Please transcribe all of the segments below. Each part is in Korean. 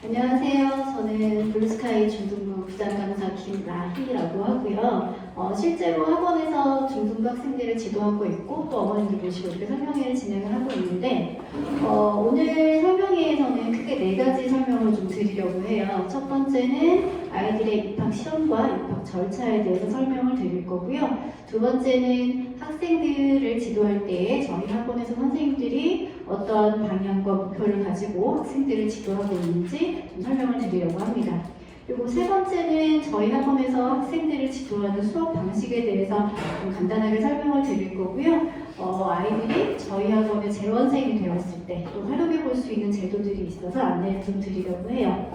안녕하세요. 저는 블루스카이 중등부 부장강사 김라희라고 하고요. 실제로 학원에서 중등부 학생들을 지도하고 있고 또 어머님들 모시고 이렇게 설명회를 진행을 하고 있는데 오늘 설명회에서는 크게 4가지 설명을 좀 드리려고 해요. 첫 번째는 아이들의 입학 시험과 입학 절차에 대해서 설명을 드릴 거고요. 두 번째는 학생들을 지도할 때 저희 학원에서 선생님들이 어떤 방향과 목표를 가지고 학생들을 지도하고 있는지 좀 설명을 드리려고 합니다. 그리고 세 번째는 저희 학원에서 학생들을 지도하는 수업 방식에 대해서 좀 간단하게 설명을 드릴 거고요. 아이들이 저희 학원의 재원생이 되었을 때 또 활용해 볼 수 있는 제도들이 있어서 안내를 좀 드리려고 해요.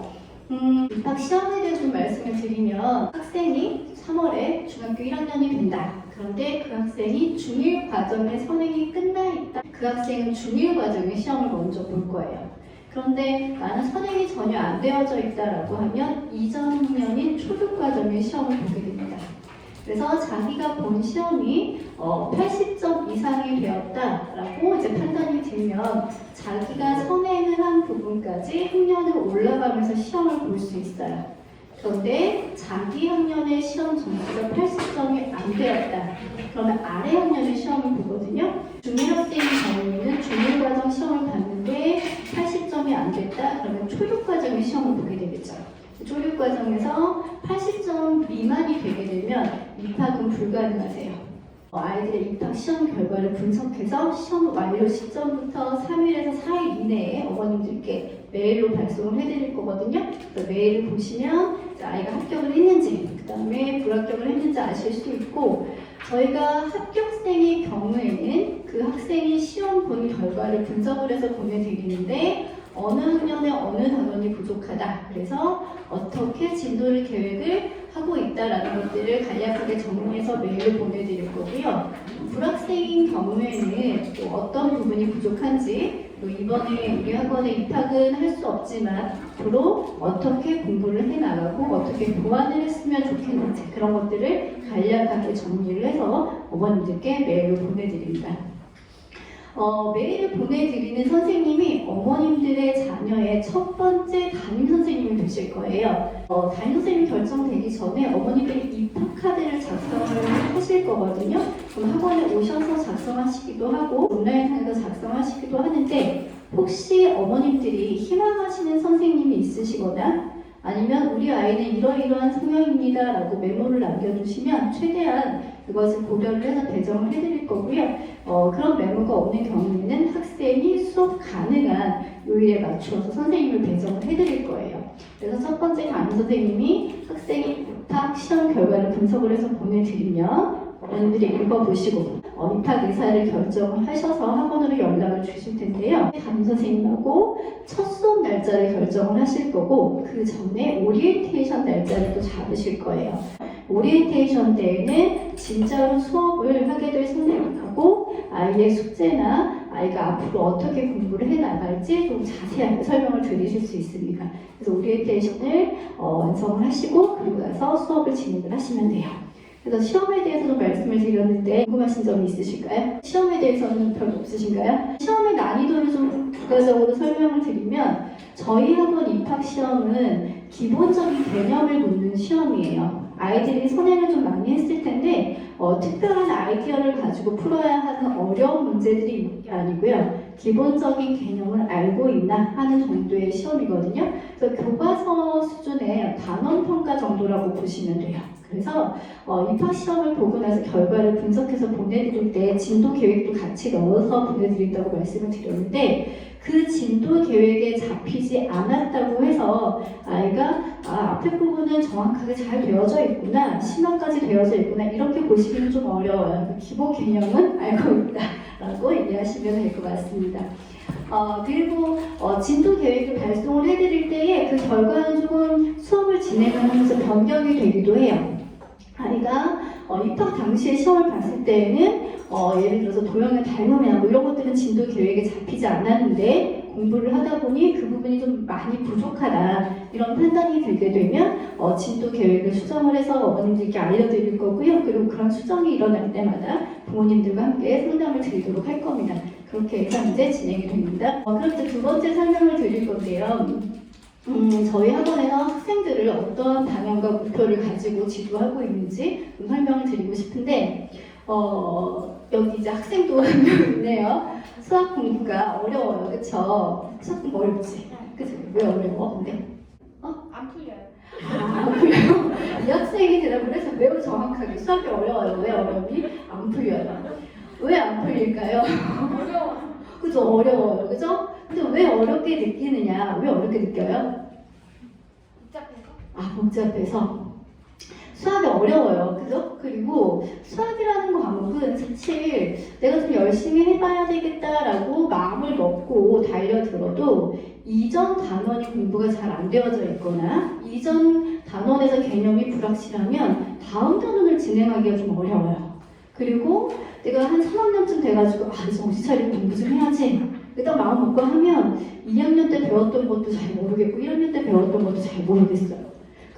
입학 시험에 대해서 좀 말씀을 드리면 학생이 3월에 중학교 1학년이 된다. 그런데 그 학생이 중1 과정의 선행이 끝나 있다. 그 학생은 중1 과정의 시험을 먼저 볼 거예요. 그런데 나는 선행이 전혀 안 되어져 있다라고 하면 이전 학년인 초6 과정의 시험을 보게 됩니다. 그래서 자기가 본 시험이 80점 이상이 되었다라고 이제 판단이 들면 자기가 선행을 한 부분까지 학년을 올라가면서 시험을 볼 수 있어요. 그런데 자기 학년의 시험 점수가 80점이 안 되었다. 그러면 아래 학년의 시험을 보거든요. 중1 학생의 경우에는 중1 과정 시험을 봤는데 80점이 안 됐다. 그러면 초6 과정의 시험을 보게 되겠죠. 초6 과정에서 80점 미만이 되게 되면 입학은 불가능하세요. 아이들의 입학 시험 결과를 분석해서 시험 완료 시점부터 3일에서 4일 이내에 어머님들께 메일로 발송을 해드릴 거거든요. 그래서 메일을 보시면 아이가 합격을 했는지, 그 다음에 불합격을 했는지 아실 수 있고, 저희가 합격생의 경우에는 그 학생이 시험 본 결과를 분석을 해서 보내드리는데 어느 학년에 어느 단원이 부족하다. 그래서 어떻게 진도를 계획을 하고 있다라는 것들을 간략하게 정리해서 메일을 보내드릴 거고요. 불학생인 경우에는 또 어떤 부분이 부족한지 또 이번에 우리 학원에 입학은 할 수 없지만 앞으로 어떻게 공부를 해나가고 어떻게 보완을 했으면 좋겠는지 그런 것들을 간략하게 정리를 해서 어머님들께 메일을 보내드립니다. 메일을 보내드리는 선생님이 어머님들의 자녀의 첫 번째 담임 선생님이 되실 거예요. 담임 선생님이 결정되기 전에 어머님들이 입학 카드를 작성을 하실 거거든요. 그럼 학원에 오셔서 작성하시기도 하고 온라인상에서 작성하시기도 하는데 혹시 어머님들이 희망하시는 선생님이 있으시거나 아니면 우리 아이는 이러이러한 성향입니다 라고 메모를 남겨주시면 최대한 그것을 고려를 해서 배정을 해드릴 거고요. 그런 메모가 없는 경우에는 학생이 수업 가능한 요일에 맞추어서 선생님을 배정을 해드릴 거예요. 그래서 첫 번째 담임 선생님이 학생의 입학 시험 결과를 분석을 해서 보내드리면 어머님들이 읽어보시고 입학 의사를 결정을 하셔서 학원으로 연락을 주실 텐데요. 담임 선생님하고 첫 수업 날짜를 결정을 하실 거고 그 전에 오리엔테이션 날짜를 또 잡으실 거예요. 오리엔테이션 때에는 진짜로 수업을 하게 될 선생님하고 아이의 숙제나 아이가 앞으로 어떻게 공부를 해나갈지 좀 자세하게 설명을 드리실 수 있습니다. 그래서 오리엔테이션을 완성을 하시고 그리고 나서 수업을 진행을 하시면 돼요. 그래서 시험에 대해서도 말씀을 드렸는데 궁금하신 점이 있으실까요? 시험에 대해서는 별로 없으신가요? 시험의 난이도를 좀 부가적으로 설명을 드리면 저희 학원 입학 시험은 기본적인 개념을 묻는 시험이에요. 아이들이 선행을 좀 많이 했을 텐데 특별한 아이디어를 가지고 풀어야 하는 어려운 문제들이 있는 게 아니고요. 기본적인 개념을 알고 있나 하는 정도의 시험이거든요. 그래서 교과서 수준의 단원 평가 정도라고 보시면 돼요. 그래서 입학 시험을 보고 나서 결과를 분석해서 보내드릴 때 진도 계획도 같이 넣어서 보내드린다고 말씀을 드렸는데 그 진도 계획에 잡히지 않았다고 해서 아이가 앞에 부분은 정확하게 잘 되어져 있구나, 심화까지 되어져 있구나 이렇게 보시기는 좀 어려워요. 그 기본 개념은 알고 있다라고 이해하시면 될 것 같습니다. 그리고 진도 계획을 발송을 해드릴 때에 그 결과는 조금 수업을 진행하면서 변경이 되기도 해요. 아이가 입학 당시에 시험을 봤을 때에는 예를 들어서 도형의 닮음이나 뭐 이런 것들은 진도 계획에 잡히지 않았는데 공부를 하다 보니 그 부분이 좀 많이 부족하다 이런 판단이 들게 되면 진도 계획을 수정을 해서 어머님들께 알려드릴 거고요. 그리고 그런 수정이 일어날 때마다 부모님들과 함께 상담을 드리도록 할 겁니다. 그렇게 해서 이제 진행이 됩니다. 그럼 이제 두 번째 설명을 드릴 건데요. 저희 학원에서 학생들을 어떤 방향과 목표를 가지고 지도하고 있는지 좀 설명을 드리고 싶은데 여기 이제 학생도 한 명 있네요. 수학 공부가 어려워요. 그쵸? 수학 공부 어렵지? 그치? 왜 어려워? 근데? 안 풀려요. 안 풀려요? 이 학생이 대답을 해서 매우 정확하게 수학이 어려워요. 왜 어렵니? 안 풀려요. 왜 안 풀릴까요? 어려워. 그죠? 어려워요. 그죠? 근데 왜 어렵게 느끼느냐? 왜 어렵게 느껴요? 복잡해서? 복잡해서. 수학이 어려워요. 그죠? 그리고 수학이라는 과목은 사실 내가 좀 열심히 해봐야 되겠다라고 마음을 먹고 달려들어도 이전 단원이 공부가 잘 안 되어져 있거나 이전 단원에서 개념이 불확실하면 다음 단원을 진행하기가 좀 어려워요. 그리고 내가 한 3학년쯤 돼가지고 정신 차리고 공부 좀 해야지. 일단 마음 먹고 하면 2학년 때 배웠던 것도 잘 모르겠고 1학년 때 배웠던 것도 잘 모르겠어요.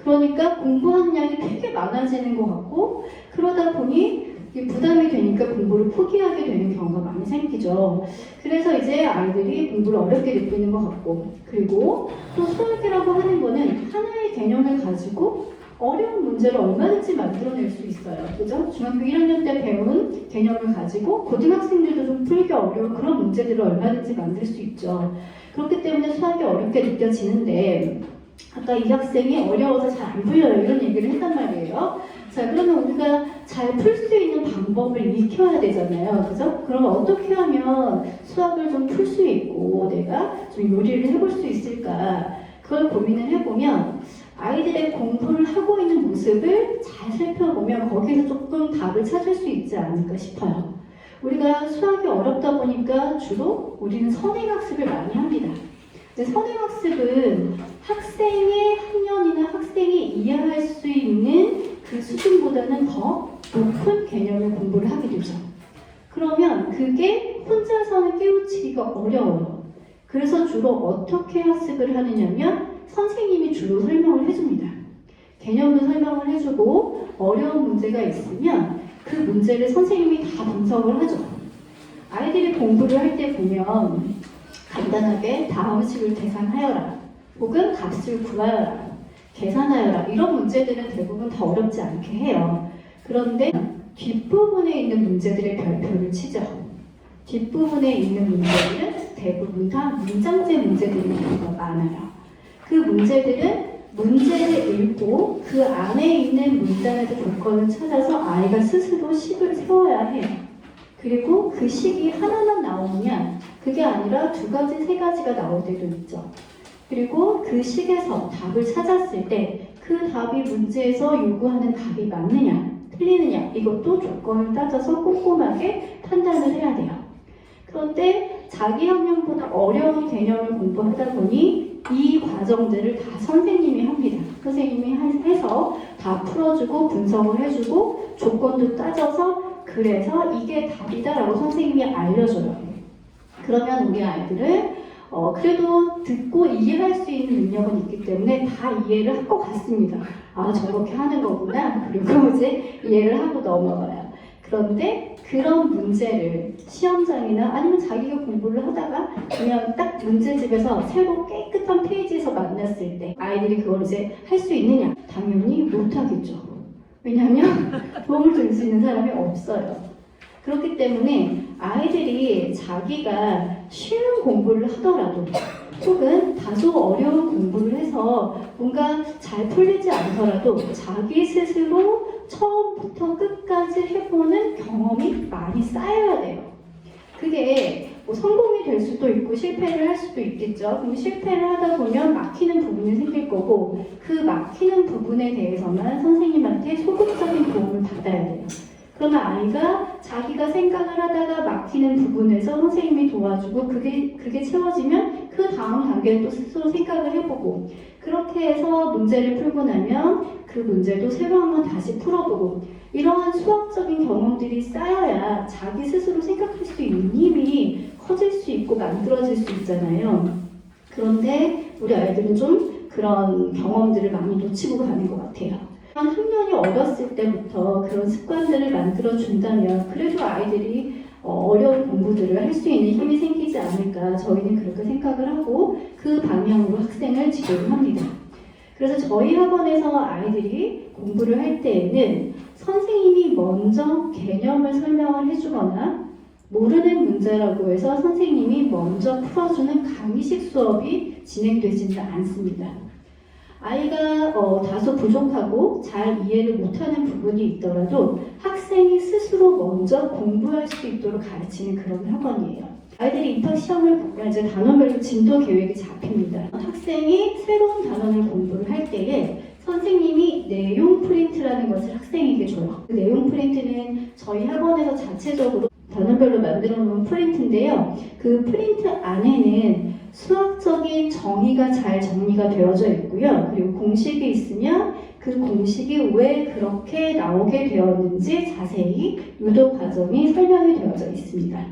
그러니까 공부하는 양이 되게 많아지는 것 같고 그러다 보니 부담이 되니까 공부를 포기하게 되는 경우가 많이 생기죠. 그래서 이제 아이들이 공부를 어렵게 느끼는 것 같고 그리고 또 수학이라고 하는 거는 하나의 개념을 가지고 어려운 문제를 얼마든지 만들어낼 수 있어요. 그죠? 중학교 1학년 때 배운 개념을 가지고 고등학생들도 좀 풀기 어려운 그런 문제들을 얼마든지 만들 수 있죠. 그렇기 때문에 수학이 어렵게 느껴지는데 아까 이 학생이 어려워서 잘 안 풀려요 이런 얘기를 했단 말이에요. 자, 그러면 우리가 잘 풀 수 있는 방법을 익혀야 되잖아요. 그죠? 그러면 어떻게 하면 수학을 좀 풀 수 있고 내가 좀 요리를 해볼 수 있을까 그걸 고민을 해보면 아이들의 공부를 하고 있는 모습을 잘 살펴보면 거기서 조금 답을 찾을 수 있지 않을까 싶어요. 우리가 수학이 어렵다 보니까 주로 우리는 선행학습을 많이 합니다. 근데 선행학습은 학생의 학년이나 학생이 이해할 수 있는 그 수준보다는 더 높은 개념을 공부를 하게 되죠. 그러면 그게 혼자서는 깨우치기가 어려워요. 그래서 주로 어떻게 학습을 하느냐면 선생님이 주로 설명을 해줍니다. 개념을 설명을 해주고 어려운 문제가 있으면 그 문제를 선생님이 다 분석을 하죠. 아이들이 공부를 할 때 보면 간단하게 다음 식을 계산하여라 혹은 값을 구하여라 계산하여라 이런 문제들은 대부분 더 어렵지 않게 해요. 그런데 뒷부분에 있는 문제들의 별표를 치죠. 뒷부분에 있는 문제들은 대부분 다 문장제 문제들이 경우가 많아요. 그 문제들은 문제를 읽고 그 안에 있는 문장에서 조건을 찾아서 아이가 스스로 식을 세워야 해요. 그리고 그 식이 하나만 나오느냐 그게 아니라 2가지, 3가지가 나올 때도 있죠. 그리고 그 식에서 답을 찾았을 때 그 답이 문제에서 요구하는 답이 맞느냐 틀리느냐 이것도 조건을 따져서 꼼꼼하게 판단을 해야 돼요. 그런데 자기 학년보다 어려운 개념을 공부하다 보니 이 과정들을 다 선생님이 합니다. 선생님이 해서 다 풀어주고 분석을 해주고 조건도 따져서 그래서 이게 답이다라고 선생님이 알려줘요. 그러면 우리 아이들은 그래도 듣고 이해할 수 있는 능력은 있기 때문에 다 이해를 할 것 같습니다. 저렇게 하는 거구나. 그리고 이제 이해를 하고 넘어가요. 그런데 그런 문제를 시험장이나 아니면 자기가 공부를 하다가 그냥 딱 문제집에서 새로 깨끗한 페이지에서 만났을 때 아이들이 그걸 이제 할 수 있느냐? 당연히 못하겠죠. 왜냐하면 도움을 줄 수 있는 사람이 없어요. 그렇기 때문에 아이들이 자기가 쉬운 공부를 하더라도 혹은 다소 어려운 공부를 해서 뭔가 잘 풀리지 않더라도 자기 스스로 처음부터 끝까지 해보는 경험이 많이 쌓여야 돼요. 그게 뭐 성공이 될 수도 있고 실패를 할 수도 있겠죠. 그럼 실패를 하다 보면 막히는 부분이 생길 거고 그 막히는 부분에 대해서만 선생님한테 소극적인 도움을 받아야 돼요. 그러면 아이가 자기가 생각을 하다가 막히는 부분에서 선생님이 도와주고 그게 채워지면 그 다음 단계는 또 스스로 생각을 해보고 그렇게 해서 문제를 풀고 나면 그 문제도 새로 한번 다시 풀어보고 이러한 수학적인 경험들이 쌓여야 자기 스스로 생각할 수 있는 힘이 커질 수 있고 만들어질 수 있잖아요. 그런데 우리 아이들은 좀 그런 경험들을 많이 놓치고 가는 것 같아요. 학년이 어렸을 때부터 그런 습관들을 만들어 준다면 그래도 아이들이 어려운 공부들을 할 수 있는 힘이 생기지 생기지 않을까 저희는 그렇게 생각을 하고 그 방향으로 학생을 지도를 합니다. 그래서 저희 학원에서 아이들이 공부를 할 때에는 선생님이 먼저 개념을 설명을 해주거나 모르는 문제라고 해서 선생님이 먼저 풀어주는 강의식 수업이 진행되지는 않습니다. 아이가 다소 부족하고 잘 이해를 못하는 부분이 있더라도 학생이 스스로 먼저 공부할 수 있도록 가르치는 그런 학원이에요. 아이들이 입학 시험을 보면 이제 단원별로 진도 계획이 잡힙니다. 학생이 새로운 단원을 공부를 할 때에 선생님이 내용 프린트라는 것을 학생에게 줘요. 그 내용 프린트는 저희 학원에서 자체적으로 단원별로 만들어 놓은 프린트인데요. 그 프린트 안에는 수학적인 정의가 잘 정리가 되어져 있고요. 그리고 공식이 있으면 그 공식이 왜 그렇게 나오게 되었는지 자세히 유도 과정이 설명이 되어져 있습니다.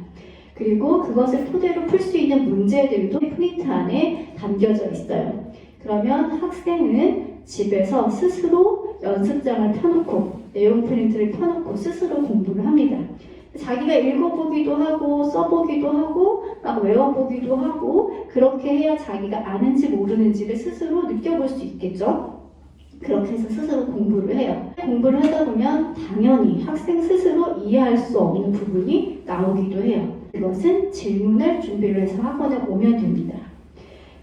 그리고 그것을 토대로 풀 수 있는 문제들도 프린트 안에 담겨져 있어요. 그러면 학생은 집에서 스스로 연습장을 펴놓고 내용 프린트를 펴놓고 스스로 공부를 합니다. 자기가 읽어보기도 하고 써보기도 하고 막 외워보기도 하고 그렇게 해야 자기가 아는지 모르는지를 스스로 느껴볼 수 있겠죠. 그렇게 해서 스스로 공부를 해요. 공부를 하다 보면 당연히 학생 스스로 이해할 수 없는 부분이 나오기도 해요. 그것은 질문을 준비를 해서 학원에 오면 됩니다.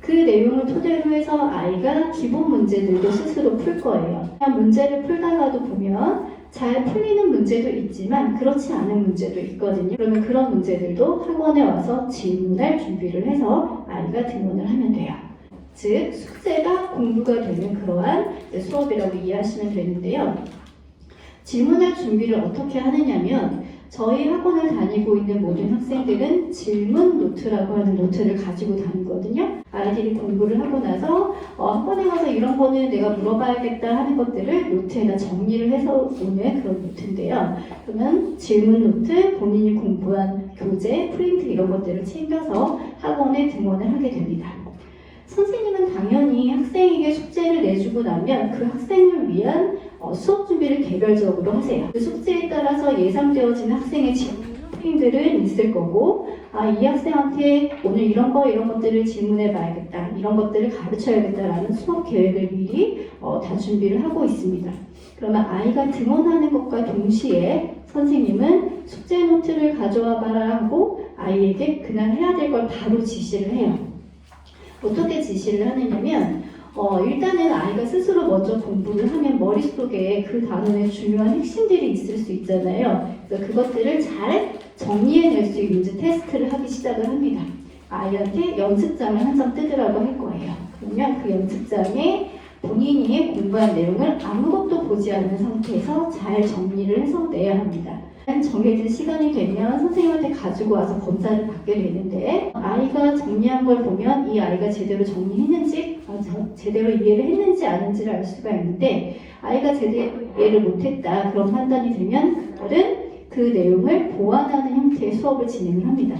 그 내용을 토대로 해서 아이가 기본 문제들도 스스로 풀 거예요. 그냥 문제를 풀다가도 보면 잘 풀리는 문제도 있지만 그렇지 않은 문제도 있거든요. 그러면 그런 문제들도 학원에 와서 질문할 준비를 해서 아이가 등원을 하면 돼요. 즉 숙제가 공부가 되는 그러한 수업이라고 이해하시면 되는데요. 질문할 준비를 어떻게 하느냐면 저희 학원을 다니고 있는 모든 학생들은 질문 노트라고 하는 노트를 가지고 다니거든요. 아이들이 공부를 하고 나서 학원에 가서 이런 거는 내가 물어봐야겠다 하는 것들을 노트에다 정리를 해서 오는 그런 노트인데요. 그러면 질문 노트, 본인이 공부한 교재, 프린트 이런 것들을 챙겨서 학원에 등원을 하게 됩니다. 선생님은 당연히 학생에게 숙제를 내주고 나면 그 학생을 위한 수업 준비를 개별적으로 하세요. 그 숙제에 따라서 예상되어지는 학생의 질문들은 있을 거고 이 학생한테 오늘 이런 것들을 질문해 봐야겠다. 이런 것들을 가르쳐야겠다라는 수업 계획을 미리 다 준비를 하고 있습니다. 그러면 아이가 등원하는 것과 동시에 선생님은 숙제 노트를 가져와 봐라 하고 아이에게 그날 해야 될 걸 바로 지시를 해요. 어떻게 지시를 하느냐면 일단은 아이가 스스로 먼저 공부를 하면 머릿속에 그 단원의 중요한 핵심들이 있을 수 있잖아요. 그래서 그것들을 잘 정리해낼 수 있는지 테스트를 하기 시작을 합니다. 아이한테 연습장을 한 장 뜯으라고 할 거예요. 그러면 그 연습장에 본인이 공부한 내용을 아무것도 보지 않는 상태에서 잘 정리를 해서 내야 합니다. 정해진 시간이 되면 선생님한테 가지고 와서 검사를 받게 되는데 아이가 정리한 걸 보면 이 아이가 제대로 정리했는지 제대로 이해를 했는지 아닌지를 알 수가 있는데 아이가 제대로 이해를 못했다 그런 판단이 들면 그들은 그 내용을 보완하는 형태의 수업을 진행을 합니다.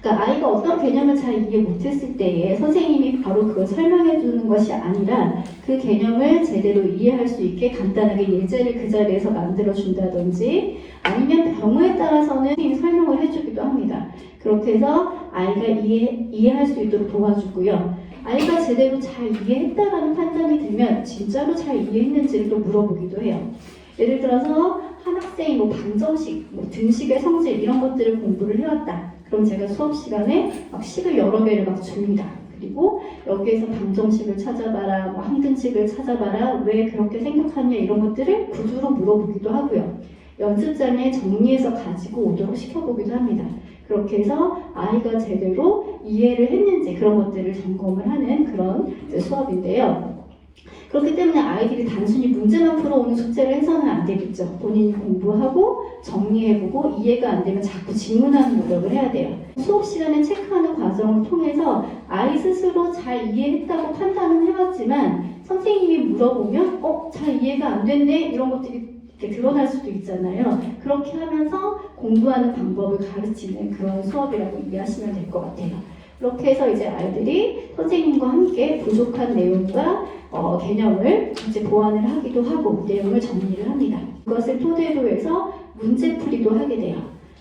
그러니까 아이가 어떤 개념을 잘 이해 못했을 때에 선생님이 바로 그걸 설명해 주는 것이 아니라 그 개념을 제대로 이해할 수 있게 간단하게 예제를 그 자리에서 만들어 준다든지 아니면 경우에 따라서는 선생님이 설명을 해주기도 합니다. 그렇게 해서 아이가 이해할 수 있도록 도와주고요. 아이가 제대로 잘 이해했다라는 판단이 들면 진짜로 잘 이해했는지를 또 물어보기도 해요. 예를 들어서 한 학생이 방정식, 등식의 성질 이런 것들을 공부를 해왔다. 그럼 제가 수업 시간에 식을 여러 개를 줍니다. 그리고 여기에서 방정식을 찾아봐라, 항등식을 찾아봐라, 왜 그렇게 생각하냐 이런 것들을 구두로 물어보기도 하고요. 연습장에 정리해서 가지고 오도록 시켜보기도 합니다. 그렇게 해서 아이가 제대로 이해를 했는지 그런 것들을 점검을 하는 그런 수업인데요. 그렇기 때문에 아이들이 단순히 문제만 풀어오는 숙제를 해서는 안 되겠죠. 본인이 공부하고 정리해보고 이해가 안 되면 자꾸 질문하는 노력을 해야 돼요. 수업 시간에 체크하는 과정을 통해서 아이 스스로 잘 이해했다고 판단은 해봤지만 선생님이 물어보면 잘 이해가 안 됐네 이런 것들이 이렇게 드러날 수도 있잖아요. 그렇게 하면서 공부하는 방법을 가르치는 그런 수업이라고 이해하시면 될 것 같아요. 그렇게 해서 이제 아이들이 선생님과 함께 부족한 내용과 개념을 이제 보완을 하기도 하고 내용을 정리를 합니다. 그것을 토대로 해서 문제풀이도 하게 돼요.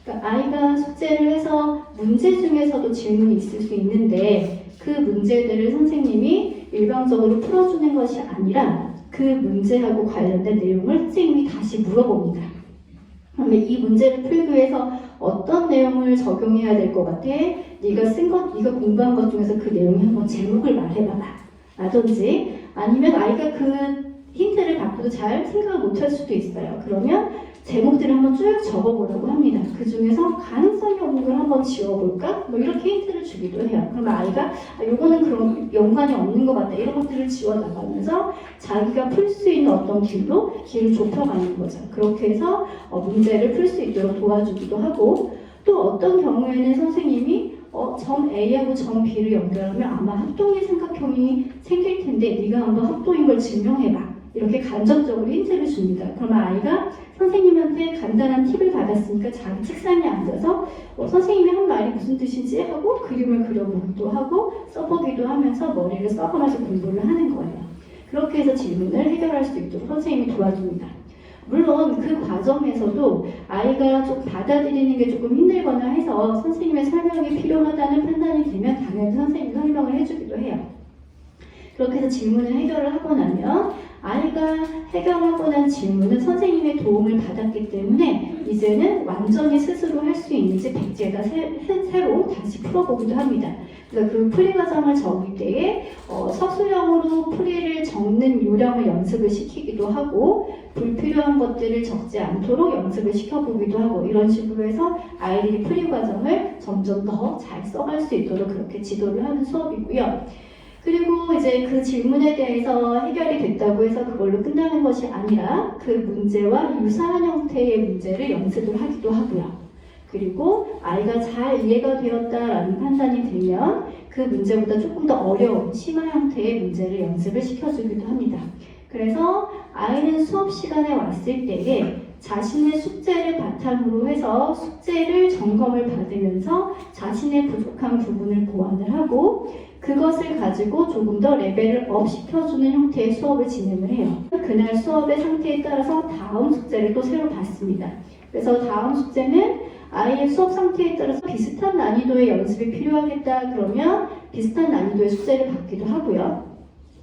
그러니까 아이가 숙제를 해서 문제 중에서도 질문이 있을 수 있는데 그 문제들을 선생님이 일방적으로 풀어주는 것이 아니라 그 문제하고 관련된 내용을 선생님이 다시 물어봅니다. 그러면 이 문제를 풀기 위해서 어떤 내용을 적용해야 될 것 같아? 네가 공부한 것 중에서 그 내용의 한번 제목을 말해봐봐. 라든지 아니면 아이가 그 힌트를 받고도 잘 생각을 못할 수도 있어요. 그러면 제목들을 한번 쭉 적어보라고 합니다. 그 중에서 가능성이 없는 걸 한번 지워볼까? 뭐 이렇게 힌트를 주기도 해요. 그러면 아이가 요거는 그런 연관이 없는 것 같다. 이런 것들을 지워나가면서 자기가 풀 수 있는 어떤 길을 좁혀가는 거죠. 그렇게 해서 문제를 풀 수 있도록 도와주기도 하고 또 어떤 경우에는 선생님이 점 A하고 점 B를 연결하면 아마 합동의 삼각형이 생길 텐데 네가 한번 합동인 걸 증명해봐. 이렇게 간접적으로 힌트를 줍니다. 그러면 아이가 선생님한테 간단한 팁을 받았으니까 자기 책상에 앉아서 선생님이 한 말이 무슨 뜻인지 하고 그림을 그려보기도 하고 써보기도 하면서 머리를 써가면서 공부를 하는 거예요. 그렇게 해서 질문을 해결할 수 있도록 선생님이 도와줍니다. 물론 그 과정에서도 아이가 좀 받아들이는 게 조금 힘들거나 해서 선생님의 설명이 필요하다는 판단이 들면 당연히 선생님이 설명을 해주기도 해요. 그렇게 해서 질문을 해결을 하고 나면 아이가 해결하고 난 질문은 선생님의 도움을 받았기 때문에 이제는 완전히 스스로 할 수 있는지 백지에다 새로 다시 풀어보기도 합니다. 그래서 그 풀이 과정을 적을 때에 서술형으로 풀이를 적는 요령을 연습을 시키기도 하고 불필요한 것들을 적지 않도록 연습을 시켜보기도 하고 이런 식으로 해서 아이들이 풀이 과정을 점점 더 잘 써갈 수 있도록 그렇게 지도를 하는 수업이고요. 그리고 이제 그 질문에 대해서 해결이 됐다고 해서 그걸로 끝나는 것이 아니라 그 문제와 유사한 형태의 문제를 연습을 하기도 하고요. 그리고 아이가 잘 이해가 되었다라는 판단이 들면 그 문제보다 조금 더 어려운 심화 형태의 문제를 연습을 시켜주기도 합니다. 그래서 아이는 수업 시간에 왔을 때에 자신의 숙제를 바탕으로 해서 숙제를 점검을 받으면서 자신의 부족한 부분을 보완을 하고 그것을 가지고 조금 더 레벨을 업 시켜주는 형태의 수업을 진행을 해요. 그날 수업의 상태에 따라서 다음 숙제를 또 새로 받습니다. 그래서 다음 숙제는 아이의 수업 상태에 따라서 비슷한 난이도의 연습이 필요하겠다 그러면 비슷한 난이도의 숙제를 받기도 하고요.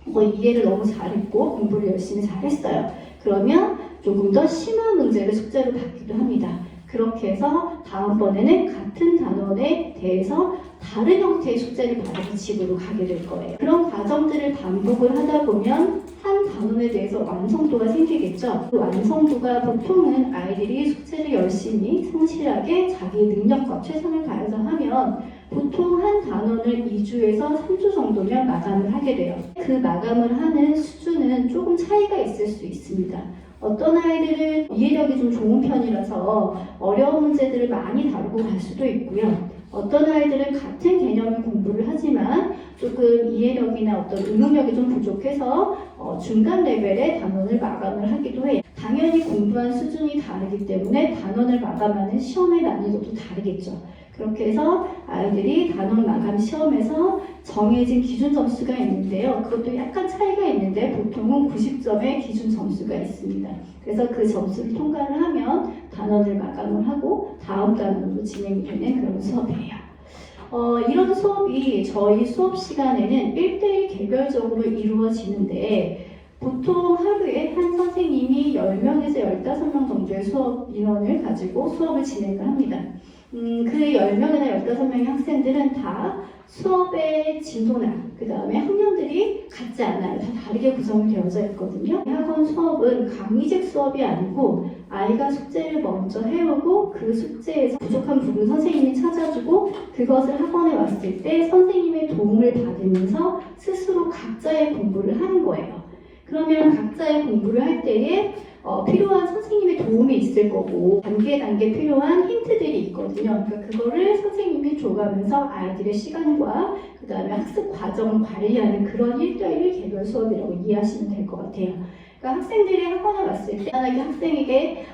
이해를 너무 잘했고 공부를 열심히 잘했어요. 그러면 조금 더 심한 문제를 숙제로 받기도 합니다. 그렇게 해서 다음번에는 같은 단원에 대해서 다른 형태의 숙제를 받아서 집으로 가게 될 거예요. 그런 과정들을 반복을 하다 보면 한 단원에 대해서 완성도가 생기겠죠. 그 완성도가 보통은 아이들이 숙제를 열심히 성실하게 자기 능력과 최선을 다해서 하면 보통 한 단원을 2주에서 3주 정도면 마감을 하게 돼요. 그 마감을 하는 수준은 조금 차이가 있을 수 있습니다. 어떤 아이들은 이해력이 좀 좋은 편이라서 어려운 문제들을 많이 다루고 갈 수도 있고요. 어떤 아이들은 같은 개념을 공부를 하지만 조금 이해력이나 어떤 응용력이 좀 부족해서 중간 레벨의 단원을 마감을 하기도 해요. 당연히 공부한 수준이 다르기 때문에 단원을 마감하는 시험의 난이도도 다르겠죠. 그렇게 해서 아이들이 단원 마감 시험에서 정해진 기준 점수가 있는데요. 그것도 약간 차이가 있는데 보통은 90점의 기준 점수가 있습니다. 그래서 그 점수를 통과를 하면 단원을 마감을 하고 다음 단원으로 진행이 되는 그런 수업이에요. 이런 수업이 저희 수업 시간에는 1대1 개별적으로 이루어지는데 보통 하루에 한 선생님이 10명에서 15명 정도의 수업 인원을 가지고 수업을 진행을 합니다. 그 10명이나 15명의 학생들은 다 수업의 진도나 그 다음에 학년들이 같지 않아요. 다 다르게 구성이 되어져 있거든요. 학원 수업은 강의직 수업이 아니고 아이가 숙제를 먼저 해오고 그 숙제에서 부족한 부분 선생님이 찾아주고 그것을 학원에 왔을 때 선생님의 도움을 받으면서 스스로 각자의 공부를 하는 거예요. 그러면 각자의 공부를 할 때에 필요한 선생님의 도움이 있을 거고 단계 필요한 힌트들이 있거든요. 그러니까 그거를 선생님이 줘가면서 아이들의 시간과 그 다음에 학습 과정을 관리하는 그런 1대1 개별 수업이라고 이해하시면 될 것 같아요. 그러니까 학생들이 학원에 왔을 때 간단하게 학생에게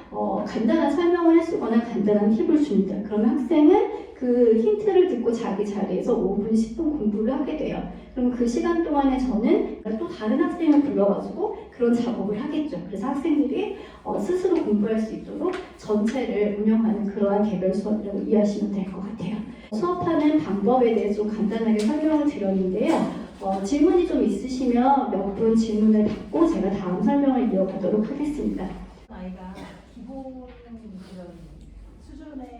간단한 설명을 해주거나 간단한 팁을 줍니다. 그러면 학생은 그 힌트를 듣고 자기 자리에서 5분, 10분 공부를 하게 돼요. 그럼 그 시간 동안에 저는 또 다른 학생을 불러가지고 그런 작업을 하겠죠. 그래서 학생들이 스스로 공부할 수 있도록 전체를 운영하는 그러한 개별 수업이라고 이해하시면 될 것 같아요. 수업하는 방법에 대해서 좀 간단하게 설명을 드렸는데요. 질문이 좀 있으시면 몇 분 질문을 받고 제가 다음 설명을 이어가도록 하겠습니다. 아이가 기본 그런 수준의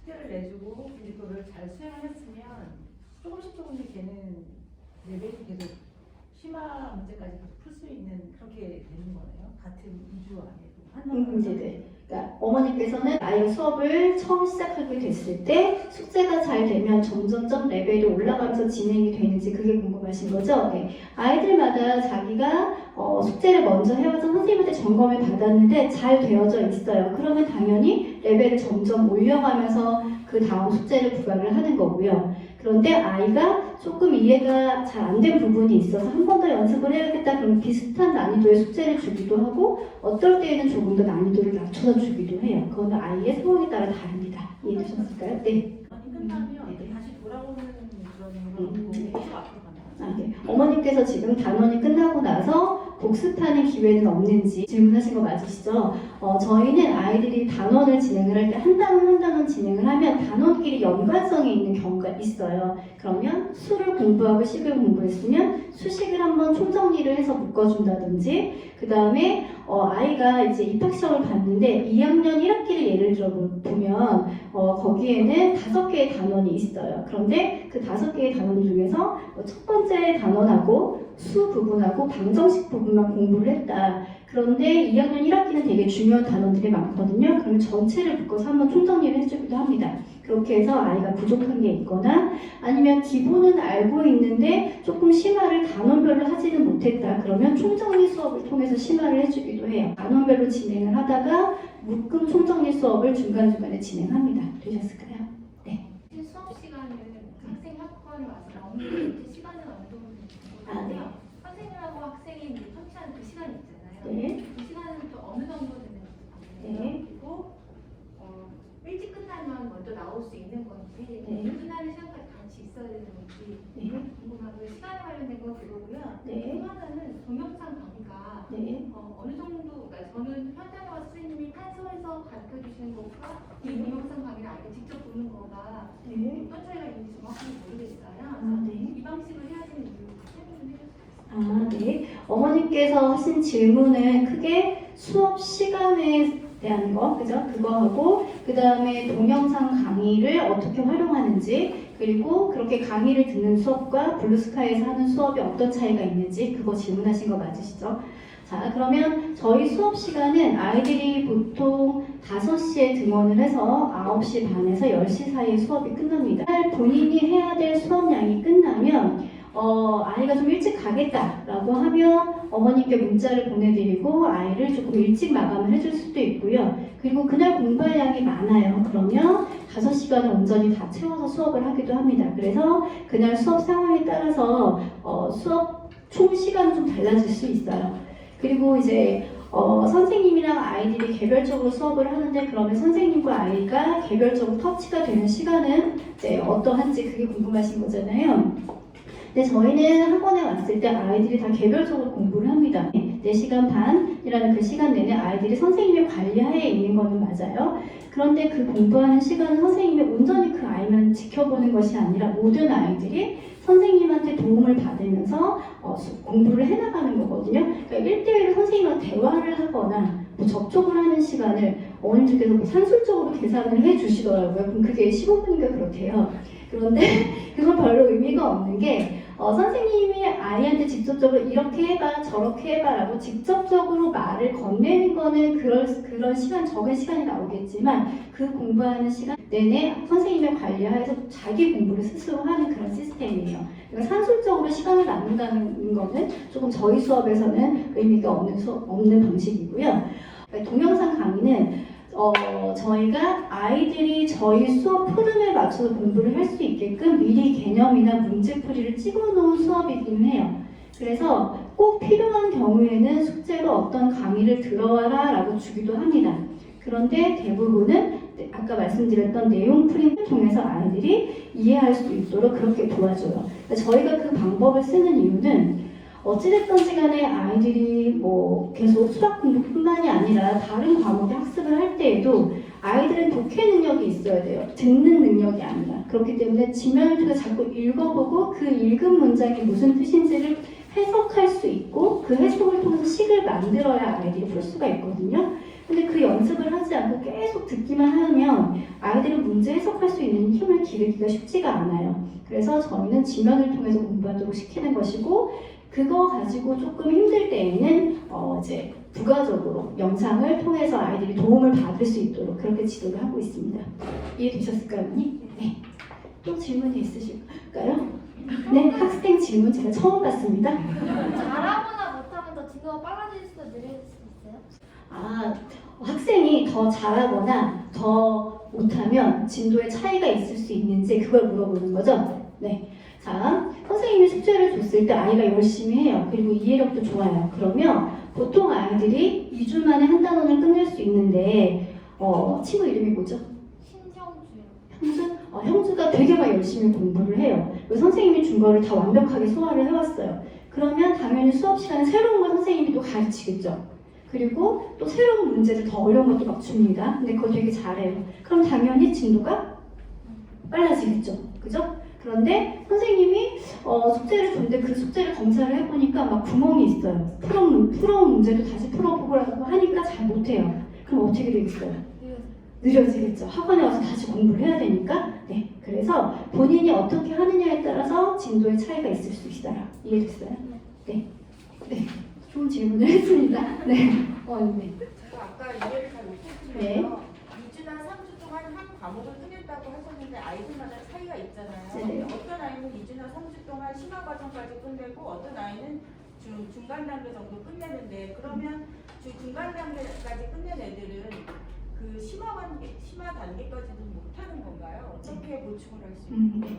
숙제를 내주고 그거를 잘 수행했으면 조금씩 걔는 레벨이 계속 심화 문제까지 풀 수 있는 그렇게 되는 거네요. 같은 2주 안에도. 네네. 그러니까 어머니께서는 아이가 수업을 처음 시작하게 됐을 때 숙제가 잘 되면 점점점 레벨이 올라가면서 진행이 되는지 그게 궁금하신 거죠? 네. 아이들마다 자기가 숙제를 먼저 해와서 선생님한테 점검을 받았는데 잘 되어져 있어요. 그러면 당연히 레벨을 점점 올려가면서 그 다음 숙제를 부과를 하는 거고요. 그런데 아이가 조금 이해가 잘 안 된 부분이 있어서 한 번 더 연습을 해야겠다 그러면 비슷한 난이도의 숙제를 주기도 하고 어떨 때에는 조금 더 난이도를 낮춰서 주기도 해요. 그거는 아이의 상황에 따라 다릅니다. 이해되셨을까요? 네. 아니 끝나면 다시 돌아오는 그런 거고 계속 앞으로 가나요? 네. 어머님께서 지금 단원이 끝나고 나서 복습하는 기회는 없는지 질문하신 거 맞으시죠? 저희는 아이들이 단원을 진행을 할 때 한 단원 한 단원 진행을 하면 단원끼리 연관성이 있는 경우가 있어요. 그러면 수를 공부하고 식을 공부했으면 수식을 한번 총정리를 해서 묶어준다든지 그 다음에 아이가 이제 입학시험을 봤는데 2학년 1학기를 예를 들어 보면 거기에는 5개의 단원이 있어요. 그런데 그 5개의 단원 중에서 첫 번째 단원하고 수 부분하고 방정식 부분만 공부를 했다. 그런데 2학년 1학기는 되게 중요한 단원들이 많거든요. 그러면 전체를 묶어서 한번 총정리를 해주기도 합니다. 그렇게 해서 아이가 부족한 게 있거나 아니면 기본은 알고 있는데 조금 심화를 단원별로 하지는 못했다. 그러면 총정리 수업을 통해서 심화를 해주기도 해요. 단원별로 진행을 하다가 묶음 총정리 수업을 중간중간에 진행합니다. 되셨을까요? 네. 수업 시간은 학생 학원에 와서 나오는 시간은 어느 정도 되는데요. 선생님하고 학생이 성취하는 그 시간이 있잖아요. 네. 그 시간은 또 어느 정도 되는지 궁금해요. 네. 그리고 일찍 끝나면 먼저 나올 수 있는 건지 네. 끝나는 시간까지 같이 있어야 되는 건지 네. 궁금하고요. 시간에 관련된 건 그거고요. 네. 또 하나는 동영상 강의가 네. 어느 정도, 그러니까 저는 현장과 선생님이 탄소해서 가르쳐 주시는 것과 이 동영상 강의를 아이가 직접 보는 거가 네. 어떤 차이가 있는지 정확히 모르겠어요. 네. 이 방식을 해야 되는 이유 설명 좀 해주세요. 네. 어머님께서 하신 질문은 크게 수업 시간에 대한 거, 그죠? 그거하고 그 다음에 동영상 강의를 어떻게 활용하는지 그리고 그렇게 강의를 듣는 수업과 블루스카이에서 하는 수업이 어떤 차이가 있는지 그거 질문하신 거 맞으시죠? 자, 그러면 저희 수업 시간은 아이들이 보통 5시에 등원을 해서 9시 반에서 10시 사이에 수업이 끝납니다. 본인이 해야 될 수업량이 끝나면 아이가 좀 일찍 가겠다라고 하면 어머니께 문자를 보내드리고 아이를 조금 일찍 마감을 해줄 수도 있고요. 그리고 그날 공부할 양이 많아요. 그러면 5시간을 온전히 다 채워서 수업을 하기도 합니다. 그래서 그날 수업 상황에 따라서 수업 총 시간은 좀 달라질 수 있어요. 그리고 이제 선생님이랑 아이들이 개별적으로 수업을 하는데 그러면 선생님과 아이가 개별적으로 터치가 되는 시간은 이제 어떠한지 그게 궁금하신 거잖아요. 근데 저희는 학원에 왔을 때 아이들이 다 개별적으로 공부를 합니다. 4시간 반이라는 그 시간 내내 아이들이 선생님의 관리하에 있는 거는 맞아요. 그런데 그 공부하는 시간은 선생님이 온전히 그 아이만 지켜보는 것이 아니라 모든 아이들이 선생님한테 도움을 받으면서 공부를 해나가는 거거든요. 그러니까 1대1로 선생님과 대화를 하거나 뭐 접촉을 하는 시간을 어머님들께서 뭐 산술적으로 계산을 해주시더라고요. 그럼 그게 15분인가 그렇대요. 그런데 그건 별로 의미가 없는 게 선생님이 아이한테 직접적으로 이렇게 해봐 저렇게 해봐 라고 직접적으로 말을 건네는 거는 그런 시간 적은 시간이 나오겠지만 그 공부하는 시간 내내 선생님의 관리하에서 자기 공부를 스스로 하는 그런 시스템이에요. 그러니까 산술적으로 시간을 나눈다는 거는 조금 저희 수업에서는 의미가 없는 방식이고요. 그러니까 동영상 강의는 저희가 아이들이 저희 수업 흐름에 맞춰서 공부를 할 수 있게끔 미리 개념이나 문제풀이를 찍어놓은 수업이긴 해요. 그래서 꼭 필요한 경우에는 숙제로 어떤 강의를 들어와라 라고 주기도 합니다. 그런데 대부분은 아까 말씀드렸던 내용 프린트를 통해서 아이들이 이해할 수 있도록 그렇게 도와줘요. 그러니까 저희가 그 방법을 쓰는 이유는 어찌됐든지 간에 아이들이 뭐 계속 수학 공부뿐만이 아니라 다른 과목의 학습을 할 때에도 아이들은 독해 능력이 있어야 돼요. 듣는 능력이 아니라. 그렇기 때문에 지면을 통해 자꾸 읽어보고 그 읽은 문장이 무슨 뜻인지를 해석할 수 있고 그 해석을 통해서 식을 만들어야 아이들이 풀 수가 있거든요. 근데 그 연습을 하지 않고 계속 듣기만 하면 아이들은 문제 해석할 수 있는 힘을 기르기가 쉽지가 않아요. 그래서 저희는 지면을 통해서 공부하도록 시키는 것이고 그거 가지고 조금 힘들 때에는 이제 부가적으로 영상을 통해서 아이들이 도움을 받을 수 있도록 그렇게 지도를 하고 있습니다. 이해되셨을까요, 언니? 네. 또 질문이 있으실까요? 네, 학생 질문 제가 처음 봤습니다. 잘하거나 못하면 더 진도가 빨라질 수도 느릴 수도 있어요? 학생이 더 잘하거나 더 못하면 진도의 차이가 있을 수 있는지 그걸 물어보는 거죠? 네. 자, 선생님이 숙제를 줬을 때 아이가 열심히 해요. 그리고 이해력도 좋아요. 그러면 보통 아이들이 2주 만에 한 단원을 끝낼 수 있는데 친구 이름이 뭐죠? 신정주요. 형주? 형주가 되게 막 열심히 공부를 해요. 그리고 선생님이 준 거를 다 완벽하게 소화를 해왔어요. 그러면 당연히 수업 시간에 새로운 걸 선생님이 또 가르치겠죠. 그리고 또 새로운 문제를 더 어려운 것도 막 줍니다. 근데 그거 되게 잘해요. 그럼 당연히 진도가 빨라지겠죠. 그죠? 그런데 선생님이 숙제를 줬는데 그 숙제를 검사를 해보니까 막 구멍이 있어요. 풀어온 문제도 다시 풀어보고라고 하니까 잘 못해요. 그럼 어떻게 되겠어요? 느려지겠죠. 학원에 와서 다시 공부를 해야 되니까. 네. 그래서 본인이 어떻게 하느냐에 따라서 진도의 차이가 있을 수 있어요. 이해됐어요? 네. 네. 좋은 질문을 했습니다. 네. 네. 제가 아까 이해를 잘 못했는데요. 네. 2주나 3주 동안 한 과목을 끝냈다고 하셨는데 아이들마다 차이가 있잖아요. 네. 어떤 아이는 2주나 3주 동안 심화 과정까지 끝내고 어떤 아이는 중간 단계 정도 끝내는데 그러면 중간 단계까지 끝낸 애들은 그 심화 단계까지는 못하는 건가요? 어떻게 보충을 할 수 있나요?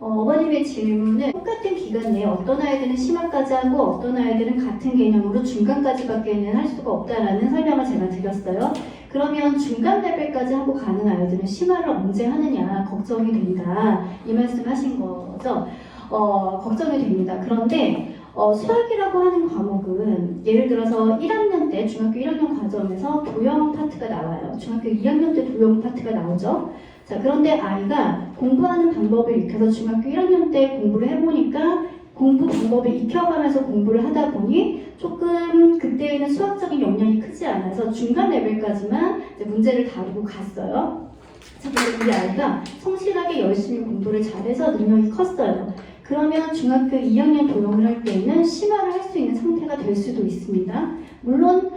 어머님의 질문은 똑같은 기간 내에 어떤 아이들은 심화까지 하고 어떤 아이들은 같은 개념으로 중간까지밖에는 할 수가 없다라는 설명을 제가 드렸어요. 그러면 중간 레벨까지 하고 가는 아이들은 심화를 언제 하느냐 걱정이 된다 이 말씀하신 거죠. 걱정이 됩니다. 그런데 수학이라고 하는 과목은 예를 들어서 1학년 때 중학교 1학년 과정에서 도형 파트가 나와요. 중학교 2학년 때 도형 파트가 나오죠. 자, 그런데 아이가 공부하는 방법을 익혀서 중학교 1학년 때 공부를 해보니까 공부 방법을 익혀가면서 공부를 하다 보니 조금 그때에는 수학적인 역량이 크지 않아서 중간 레벨까지만 이제 문제를 다루고 갔어요. 자, 그래서 이 아이가 성실하게 열심히 공부를 잘해서 능력이 컸어요. 그러면 중학교 2학년 도형을 할 때에는 심화를 할 수 있는 상태가 될 수도 있습니다. 물론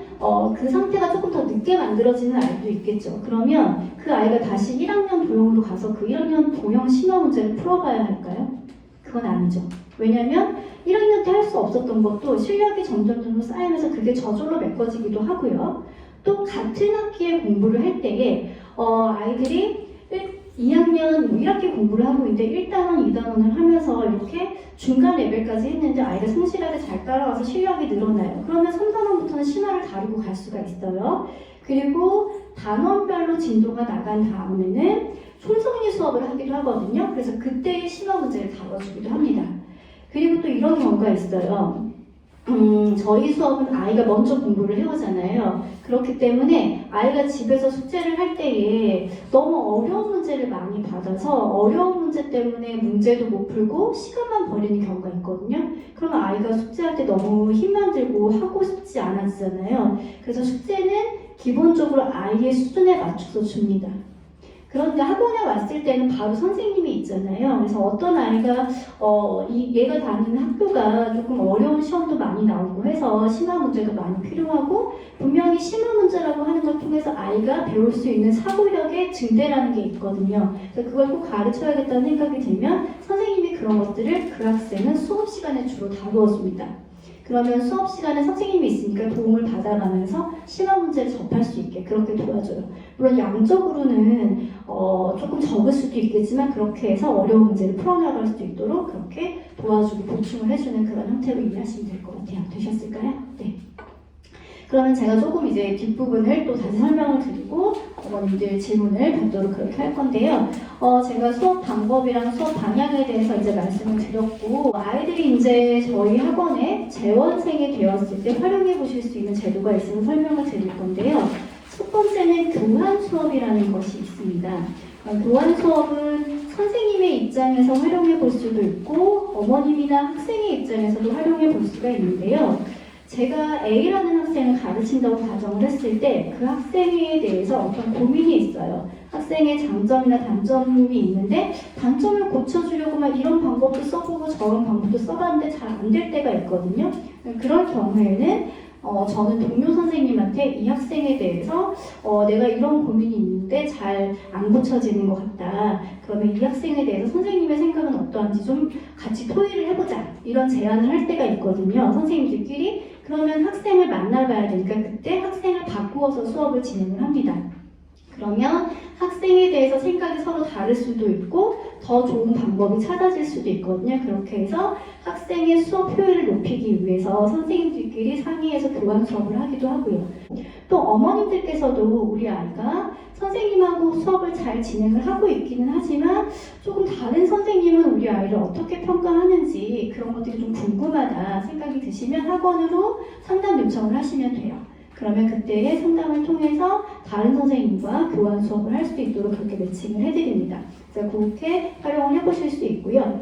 그 상태가 조금 더 늦게 만들어지는 아이도 있겠죠. 그러면 그 아이가 다시 1학년 도형으로 가서 그 1학년 도형 심화 문제를 풀어봐야 할까요? 그건 아니죠. 왜냐하면 1학년 때 할 수 없었던 것도 실력이 점점 쌓이면서 그게 저절로 메꿔지기도 하고요. 또 같은 학기에 공부를 할 때에 아이들이 2학년 1학기 공부를 하고 있는데 1단원, 2단원을 하면서 이렇게 중간 레벨까지 했는데 아이가 성실하게 잘 따라와서 실력이 늘어나요. 그러면 3단원부터는 심화를 다루고 갈 수가 있어요. 그리고 단원별로 진도가 나간 다음에는 촌성리 수업을 하기도 하거든요. 그래서 그때의 심화 문제를 다뤄주기도 합니다. 그리고 또 이런 경우가 있어요. 저희 수업은 아이가 먼저 공부를 해오잖아요. 그렇기 때문에 아이가 집에서 숙제를 할 때에 너무 어려운 문제를 많이 받아서 어려운 문제 때문에 문제도 못 풀고 시간만 버리는 경우가 있거든요. 그러면 아이가 숙제할 때 너무 힘만 들고 하고 싶지 않았잖아요. 그래서 숙제는 기본적으로 아이의 수준에 맞춰서 줍니다. 그런데 학원에 왔을 때는 바로 선생님이 있잖아요. 그래서 어떤 아이가 얘가 다니는 학교가 조금 어려운 시험도 많이 나오고 해서 심화 문제도 많이 필요하고 분명히 심화 문제라고 하는 걸 통해서 아이가 배울 수 있는 사고력의 증대라는 게 있거든요. 그래서 그걸 꼭 가르쳐야겠다는 생각이 들면 선생님이 그런 것들을 그 학생은 수업 시간에 주로 다루어줍니다. 그러면 수업 시간에 선생님이 있으니까 도움을 받아가면서 심화 문제를 접할 수 있게 그렇게 도와줘요. 물론 양적으로는 조금 적을 수도 있겠지만 그렇게 해서 어려운 문제를 풀어나갈 수 있도록 그렇게 도와주고 보충을 해주는 그런 형태로 이해하시면 될 것 같아요. 되셨을까요? 네. 그러면 제가 조금 이제 뒷부분을 또 다시 설명을 드리고 어머님들 질문을 받도록 그렇게 할 건데요. 제가 수업 방법이랑 수업 방향에 대해서 이제 말씀을 드렸고, 아이들이 이제 저희 학원에 재원생이 되었을 때 활용해 보실 수 있는 제도가 있으면 설명을 드릴 건데요. 첫 번째는 교환 수업이라는 것이 있습니다. 교환 수업은 선생님의 입장에서 활용해 볼 수도 있고 어머님이나 학생의 입장에서도 활용해 볼 수가 있는데요. 제가 A라는 학생을 가르친다고 가정을 했을 때 그 학생에 대해서 어떤 고민이 있어요. 학생의 장점이나 단점이 있는데 단점을 고쳐주려고 막 이런 방법도 써보고 저런 방법도 써봤는데 잘 안 될 때가 있거든요. 그런 경우에는 저는 동료 선생님한테 이 학생에 대해서 내가 이런 고민이 있는데 잘 안 고쳐지는 것 같다. 그러면 이 학생에 대해서 선생님의 생각은 어떠한지 좀 같이 토의를 해보자. 이런 제안을 할 때가 있거든요. 선생님들끼리. 그러면 학생을 만나봐야 되니까 그때 학생을 바꾸어서 수업을 진행을 합니다. 그러면 학생에 대해서 생각이 서로 다를 수도 있고 더 좋은 방법이 찾아질 수도 있거든요. 그렇게 해서 학생의 수업 효율을 높이기 위해서 선생님들끼리 상의해서 교환 수업을 하기도 하고요. 또 어머님들께서도 우리 아이가 선생님하고 수업을 잘 진행을 하고 있기는 하지만 조금 다른 선생님은 우리 아이를 어떻게 평가하는지 그런 것들이 좀 궁금하다 생각이 드시면 학원으로 상담 요청을 하시면 돼요. 그러면 그때의 상담을 통해서 다른 선생님과 교환 수업을 할 수 있도록 그렇게 매칭을 해드립니다. 그래서 그렇게 활용을 해보실 수 있고요.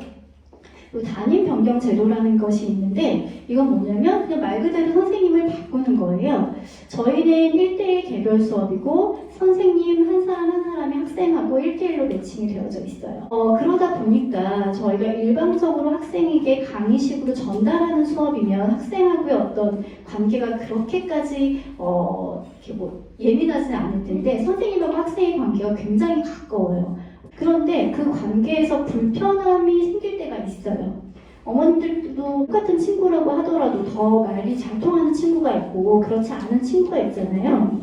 또 담임 변경 제도라는 것이 있는데 이건 뭐냐면 그냥 말 그대로 선생님을 바꾸는 거예요. 저희는 1대1 개별 수업이고 선생님 한 사람 한 사람이 학생하고 1대1로 매칭이 되어져 있어요. 그러다 보니까 저희가 일방적으로 학생에게 강의식으로 전달하는 수업이면 학생하고의 어떤 관계가 그렇게까지 이렇게 예민하지는 않을 텐데 선생님하고 학생의 관계가 굉장히 가까워요. 그런데 그 관계에서 불편함이 생길 때가 있어요. 어머님들도 똑같은 친구라고 하더라도 더 말이 잘 통하는 친구가 있고 그렇지 않은 친구가 있잖아요.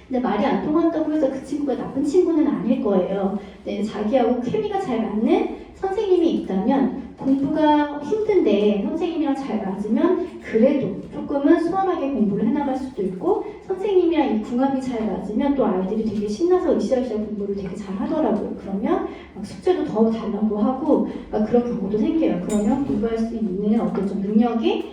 근데 말이 안 통한다고 해서 그 친구가 나쁜 친구는 아닐 거예요. 네, 자기하고 케미가 잘 맞는 선생님이 있다면 공부가 힘든데 선생님이랑 잘 맞으면 그래도 조금은 수월하게 공부를 해나갈 수도 있고 선생님이랑 이 궁합이 잘 맞으면 또 아이들이 되게 신나서 으쌰으쌰 공부를 되게 잘 하더라고요. 그러면 막 숙제도 더 달라고 하고 그런 경우도 생겨요. 그러면 공부할 수 있는 어떤 좀 능력이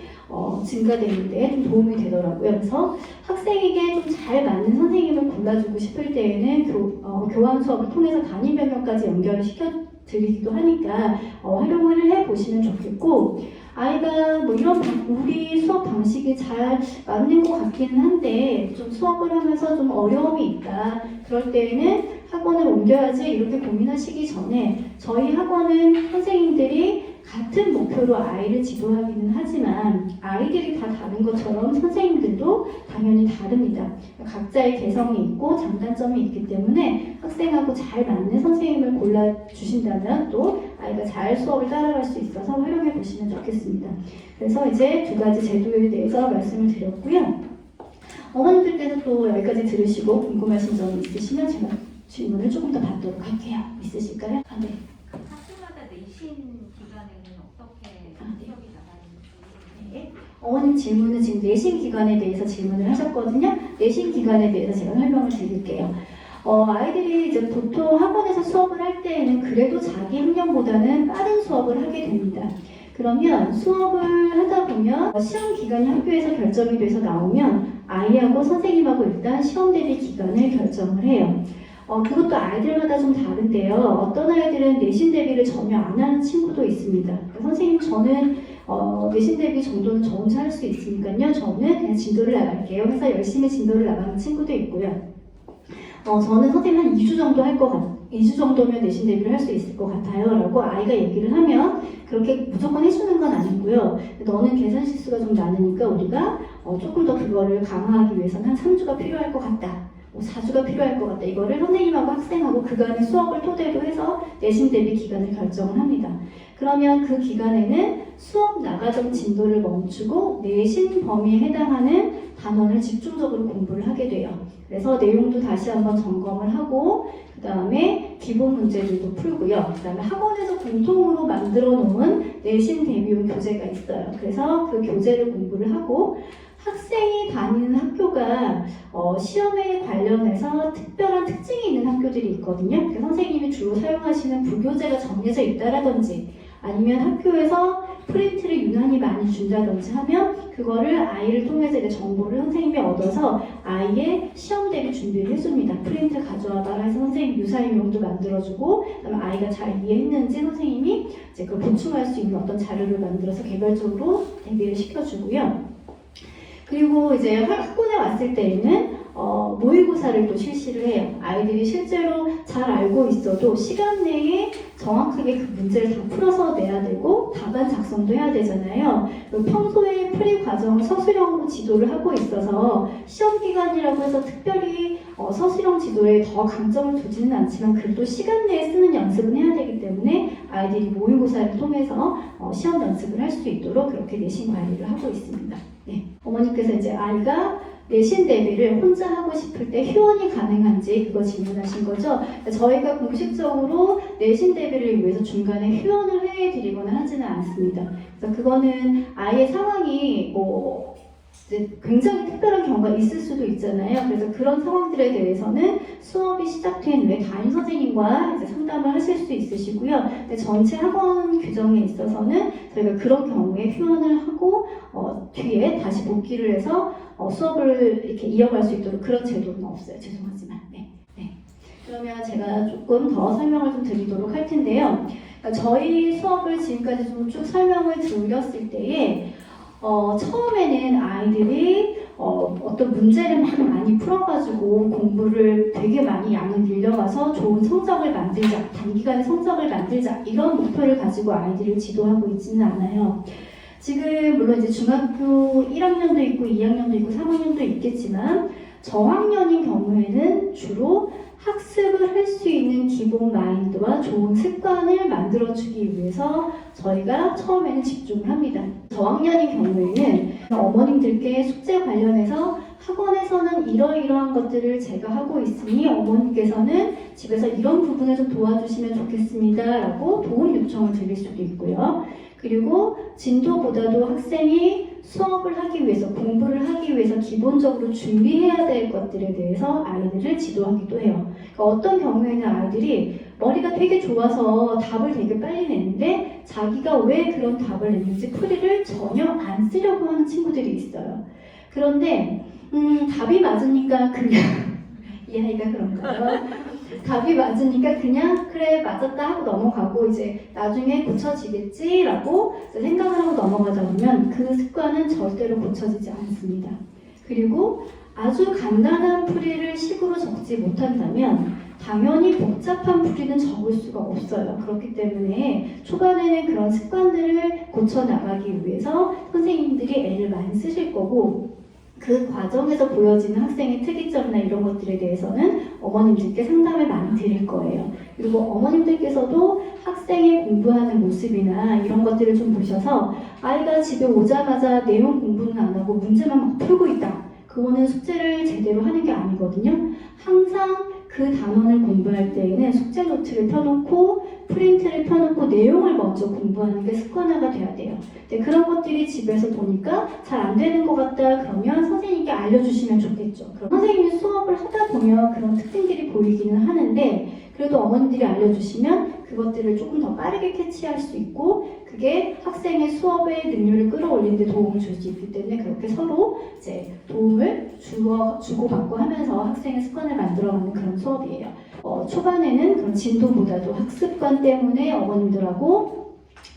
증가되는 데 좀 도움이 되더라고요. 그래서 학생에게 좀 잘 맞는 선생님을 골라주고 싶을 때에는 교환 수업을 통해서 담임 변경까지 연결을 시켜드리기도 하니까 활용을 해보시면 좋겠고 아이가 이런 우리 수업 방식이 잘 맞는 것 같기는 한데 좀 수업을 하면서 좀 어려움이 있다. 그럴 때에는 학원을 옮겨야지 이렇게 고민하시기 전에 저희 학원은 선생님들이 같은 목표로 아이를 지도하기는 하지만 아이들이 다 다른 것처럼 선생님들도 당연히 다릅니다. 각자의 개성이 있고 장단점이 있기 때문에 학생하고 잘 맞는 선생님을 골라주신다면 또 아이가 잘 수업을 따라갈 수 있어서 활용해 보시면 좋겠습니다. 그래서 이제 두 가지 제도에 대해서 말씀을 드렸고요. 어머님들께서 또 여기까지 들으시고 궁금하신 점이 있으시면 제가 질문을 조금 더 받도록 할게요. 있으실까요? 네. 학교마다 내신 기간에는 어떻게 수업이 나가는지. 네. 어머님 질문은 지금 내신 기간에 대해서 질문을 하셨거든요. 내신 기간에 대해서 제가 설명을 드릴게요. 아이들이 이제 보통 학원에서 수업을 할 때에는 그래도 자기 학년보다는 빠른 수업을 하게 됩니다. 그러면 수업을 하다 보면 시험 기간이 학교에서 결정이 돼서 나오면 아이하고 선생님하고 일단 시험 대비 기간을 결정을 해요. 그것도 아이들마다 좀 다른데요. 어떤 아이들은 내신 대비를 전혀 안 하는 친구도 있습니다. 그러니까 선생님 저는 내신 대비 정도는 저 혼자 할 수 있으니까요. 저는 그냥 진도를 나갈게요. 해서 열심히 진도를 나가는 친구도 있고요. 저는 선생님 한 2주 정도 할 것 같아요. 2주 정도면 내신 대비를 할 수 있을 것 같아요. 라고 아이가 얘기를 하면 그렇게 무조건 해주는 건 아니고요. 너는 계산 실수가 좀 많으니까 우리가 조금 더 그거를 강화하기 위해서는 한 3주가 필요할 것 같다. 4주가 필요할 것 같다. 이거를 선생님하고 학생하고 그간의 수업을 토대로 해서 내신 대비 기간을 결정을 합니다. 그러면 그 기간에는 수업 나가던 진도를 멈추고 내신 범위에 해당하는 단원을 집중적으로 공부를 하게 돼요. 그래서 내용도 다시 한번 점검을 하고 그 다음에 기본 문제들도 풀고요. 그 다음에 학원에서 공통으로 만들어 놓은 내신 대비용 교재가 있어요. 그래서 그 교재를 공부를 하고 학생이 다니는 학교가 시험에 관련해서 특별한 특징이 있는 학교들이 있거든요. 그래서 선생님이 주로 사용하시는 부교재가 정해져 있다라든지 아니면 학교에서 프린트를 유난히 많이 준다든지 하면 그거를 아이를 통해서 이제 정보를 선생님이 얻어서 아이의 시험 대비 준비를 해줍니다. 프린트 가져와봐라 해서 선생님 유사인용도 만들어주고 그다음에 아이가 잘 이해했는지 선생님이 이제 그걸 보충할 수 있는 어떤 자료를 만들어서 개별적으로 대비를 시켜주고요. 그리고 이제 학군에 왔을 때에는 모의고사를 또 실시를 해요. 아이들이 실제로 잘 알고 있어도 시간 내에 정확하게 그 문제를 다 풀어서 내야 되고 답안 작성도 해야 되잖아요. 평소에 풀이 과정을 서술형으로 지도를 하고 있어서 시험 기간이라고 해서 특별히 서술형 지도에 더 강점을 두지는 않지만 그래도 시간 내에 쓰는 연습은 해야 되기 때문에 아이들이 모의고사를 통해서 시험 연습을 할 수 있도록 그렇게 내신 관리를 하고 있습니다. 네. 어머니께서 이제 아이가 내신 대비를 혼자 하고 싶을 때 휴원이 가능한지 그거 질문하신 거죠. 저희가 공식적으로 내신 대비를 위해서 중간에 휴원을 해드리거나 하지는 않습니다. 그래서 그거는 아이의 상황이 이제 굉장히 특별한 경우가 있을 수도 있잖아요. 그래서 그런 상황들에 대해서는 수업이 시작된 후에 담임 선생님과 이제 상담을 하실 수 있으시고요. 근데 전체 학원 규정에 있어서는 저희가 그런 경우에 휴원을 하고 뒤에 다시 복귀를 해서 수업을 이렇게 이어갈 수 있도록 그런 제도는 없어요. 죄송하지만. 네. 그러면 제가 조금 더 설명을 좀 드리도록 할 텐데요. 그러니까 저희 수업을 지금까지 좀 쭉 설명을 드렸을 때에 처음에는 아이들이 어떤 문제를 막 많이 풀어가지고 공부를 되게 많이 양을 늘려가서 좋은 성적을 만들자, 단기간에 성적을 만들자 이런 목표를 가지고 아이들을 지도하고 있지는 않아요. 지금 물론 이제 중학교 1학년도 있고 2학년도 있고 3학년도 있겠지만 저학년인 경우에는 주로 학습을 할 수 있는 기본 마인드와 좋은 습관을 만들어주기 위해서 저희가 처음에는 집중을 합니다. 저학년인 경우에는 어머님들께 숙제 관련해서 학원에서는 이러이러한 것들을 제가 하고 있으니 어머님께서는 집에서 이런 부분을 좀 도와주시면 좋겠습니다 라고 도움 요청을 드릴 수도 있고요. 그리고 진도보다도 학생이 수업을 하기 위해서, 공부를 하기 위해서 기본적으로 준비해야 될 것들에 대해서 아이들을 지도하기도 해요. 그러니까 어떤 경우에는 아이들이 머리가 되게 좋아서 답을 되게 빨리 내는데 자기가 왜 그런 답을 냈는지 풀이를 전혀 안 쓰려고 하는 친구들이 있어요. 그런데 답이 맞으니까 그냥 이 아이가 그런가요? 답이 맞으니까 그냥 그래 맞았다 하고 넘어가고 이제 나중에 고쳐지겠지라고 생각을 하고 넘어가다 보면 그 습관은 절대로 고쳐지지 않습니다. 그리고 아주 간단한 풀이를 식으로 적지 못한다면 당연히 복잡한 풀이는 적을 수가 없어요. 그렇기 때문에 초반에는 그런 습관들을 고쳐나가기 위해서 선생님들이 애를 많이 쓰실 거고 그 과정에서 보여지는 학생의 특이점이나 이런 것들에 대해서는 어머님들께 상담을 많이 드릴 거예요. 그리고 어머님들께서도 학생의 공부하는 모습이나 이런 것들을 좀 보셔서 아이가 집에 오자마자 내용 공부는 안 하고 문제만 막 풀고 있다. 그거는 숙제를 제대로 하는 게 아니거든요. 항상 그 단원을 공부할 때에는 숙제 노트를 펴놓고 프린트를 펴놓고 내용을 먼저 공부하는 게 습관화가 돼야 돼요. 근데 그런 것들이 집에서 보니까 잘 안 되는 것 같다 그러면 선생님께 알려주시면 좋겠죠. 그럼 선생님이 수업을 하다 보면 그런 특징들이 보이기는 하는데 그래도 어머님들이 알려주시면 그것들을 조금 더 빠르게 캐치할 수 있고 그게 학생의 수업의 능률을 끌어올리는 데 도움을 줄 수 있기 때문에 그렇게 서로 이제 도움을 주고받고 하면서 학생의 습관을 만들어가는 그런 수업이에요. 초반에는 그런 진도보다도 학습관 때문에 어머님들하고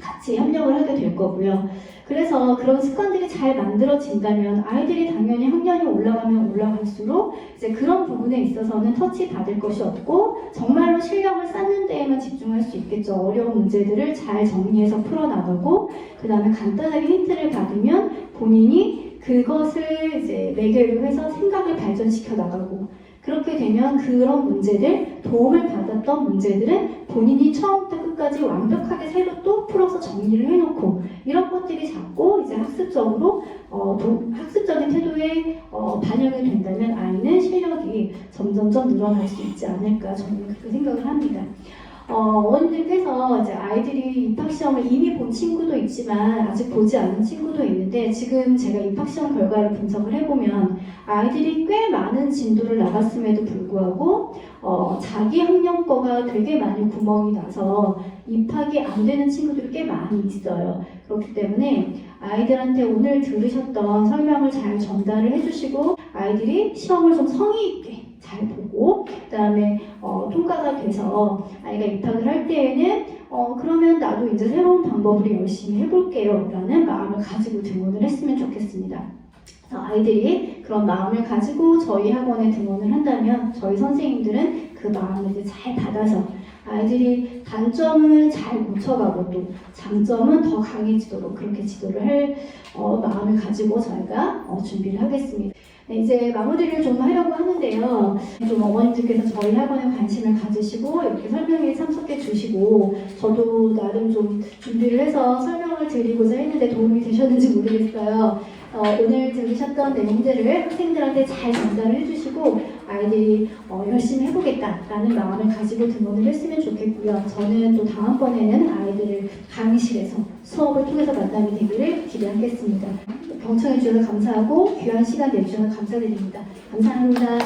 같이 협력을 하게 될 거고요. 그래서 그런 습관들이 잘 만들어진다면 아이들이 당연히 학년이 올라가면 올라갈수록 이제 그런 부분에 있어서는 터치 받을 것이 없고 정말로 실력을 쌓는 데에만 집중할 수 있겠죠. 어려운 문제들을 잘 정리해서 풀어나가고 그 다음에 간단하게 힌트를 받으면 본인이 그것을 이제 매개로 해서 생각을 발전시켜 나가고 그렇게 되면 그런 문제들, 도움을 받았던 문제들은 본인이 처음부터 끝까지 완벽하게 새로 또 풀어서 정리를 해놓고 이런 것들이 자꾸 이제 학습적으로 학습적인 태도에 반영이 된다면 아이는 실력이 점점점 늘어날 수 있지 않을까 저는 그렇게 생각을 합니다. 어머님들께서 이제 아이들이 입학시험을 이미 본 친구도 있지만 아직 보지 않은 친구도 있는데 지금 제가 입학시험 결과를 분석을 해보면 아이들이 꽤 많은 진도를 나갔음에도 불구하고 자기 학력거가 되게 많이 구멍이 나서 입학이 안 되는 친구들이 꽤 많이 있어요. 그렇기 때문에 아이들한테 오늘 들으셨던 설명을 잘 전달을 해주시고 아이들이 시험을 좀 성의 있게 잘 보고 그다음에 통과가 돼서 아이가 입학을 할 때에는 그러면 나도 이제 새로운 방법으로 열심히 해볼게요 라는 마음을 가지고 등원을 했으면 좋겠습니다. 아이들이 그런 마음을 가지고 저희 학원에 등원을 한다면 저희 선생님들은 그 마음을 이제 잘 받아서 아이들이 단점은 잘 고쳐가고 또 장점은 더 강해지도록 그렇게 지도를 할 마음을 가지고 저희가 준비를 하겠습니다. 네, 이제 마무리를 좀 하려고 하는데요. 좀 어머님들께서 저희 학원에 관심을 가지시고 이렇게 설명에 참석해 주시고 저도 나름 좀 준비를 해서 설명을 드리고자 했는데 도움이 되셨는지 모르겠어요. 오늘 들으셨던 내용들을 학생들한테 잘 전달을 해주시고 아이들이 열심히 해보겠다라는 마음을 가지고 등원을 했으면 좋겠고요. 저는 또 다음번에는 아이들을 강의실에서 수업을 통해서 만남이 되기를 기대하겠습니다. 경청해 주셔서 감사하고 귀한 시간 내주셔서 감사드립니다. 감사합니다.